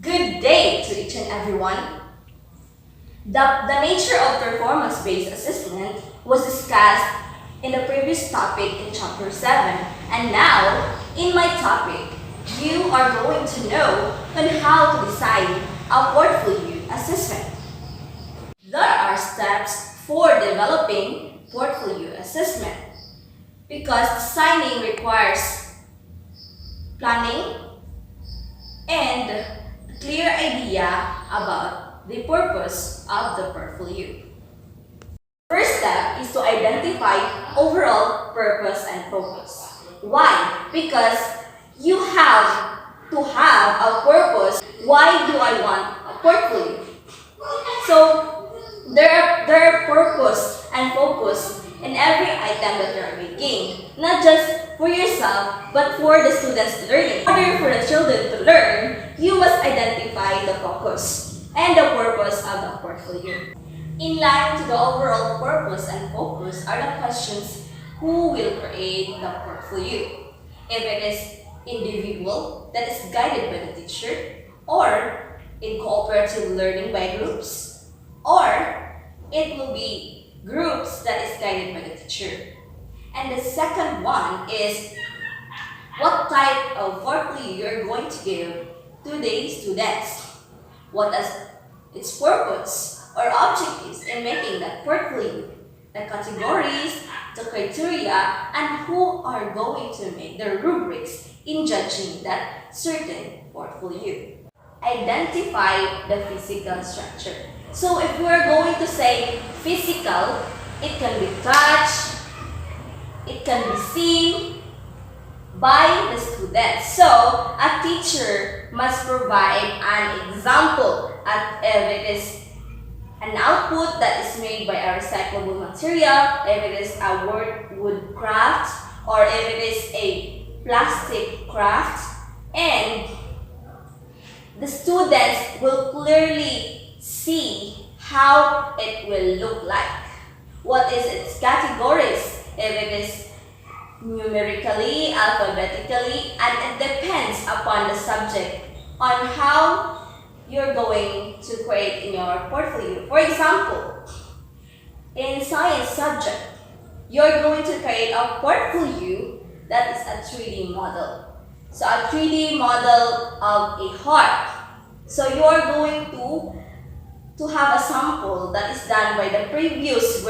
Good day to each and everyone. The nature of performance-based assessment was discussed in the previous topic in chapter 7. And now, in my topic, you are going to know on how to design a portfolio assessment. There are steps for developing portfolio assessment because designing requires planning and a clear idea about the purpose of the portfolio. First step is to identify overall purpose and focus. Why? Because you have to have a purpose. Why do I want a portfolio? So there are purpose and focus in every item that you're making, not just for yourself, but for the students learning. In order for the children to learn, you must identify the focus and the purpose of the portfolio. In line to the overall purpose and focus are the questions: who will create the portfolio? If it is individual, that is guided by the teacher, or in cooperative learning by groups, or it will be groups that is guided by the teacher. And the second one is what type of portfolio you're going to give to the students. What is its purpose or objectives in making that portfolio, the categories, the criteria, and who are going to make the rubrics in judging that certain portfolio. Identify the physical structure. So if we are going to say physical, it can be touched, it can be seen by the students. So a teacher must provide an example if it is an output that is made by a recyclable material, if it is a wood craft, or if it is a plastic craft, and the students will clearly see how it will look like. What is its categories? If it is numerically, alphabetically, and it depends upon the subject on how you're going to create in your portfolio. For example, in science subject, you're going to create a portfolio that is a 3D model. So a 3D model of a heart. So you're going to have a sample that is done by the previous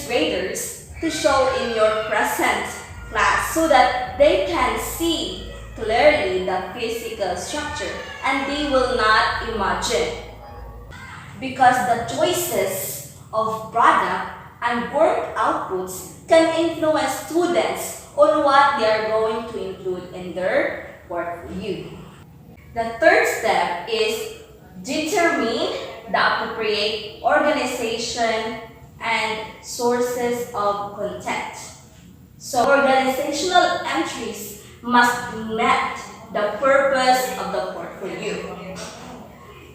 graders to show in your present class so that they can see clearly the physical structure and they will not imagine. Because the choices of product and work outputs can influence students on what they are going to include in their portfolio. The third step is determine the appropriate organization and sources of content. So organizational entries must met the purpose of the portfolio.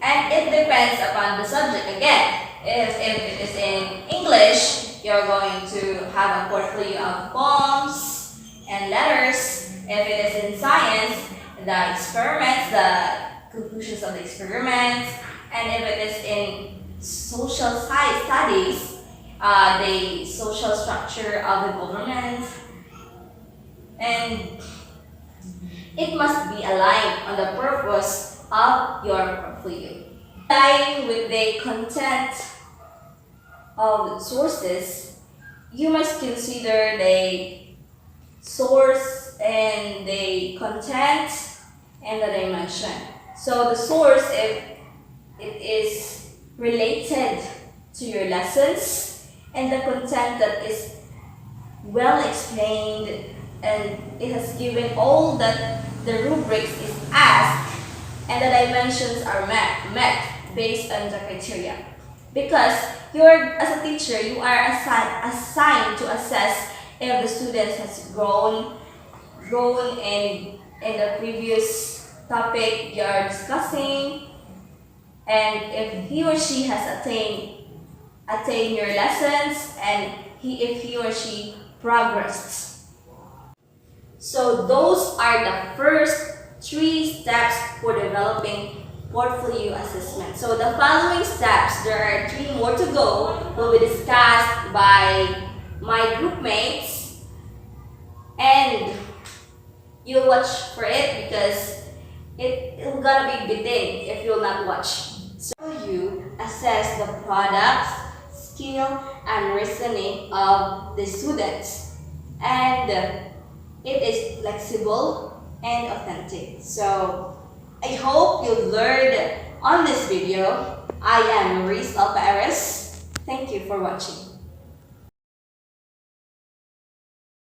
And it depends upon the subject again. If it is in English, you're going to have a portfolio of poems and letters. If it is in science, the experiments, the conclusions of the experiments. And if it is in social studies, the social structure of the government. And it must be aligned on the purpose of your portfolio. Align with the content of sources, you must consider the source and the content and the dimension. So the source, if it is related to your lessons, and the content that is well explained and it has given all that the rubrics is asked, and the dimensions are met based on the criteria. Because as a teacher, you are assigned to assess if the student has grown in the previous topic you are discussing, and if he or she has attained your lessons, and if he or she progressed. So those are the first 3 steps for developing portfolio assessment. So the following steps, there are 3 more to go, will be discussed by my group mates, and you'll watch for it because it's gonna be beating if you'll not watch. So you assess the products, skill, and reasoning of the students, and it is flexible and authentic. So I hope you learned on this video. I am Maurice Alpares. Thank you for watching.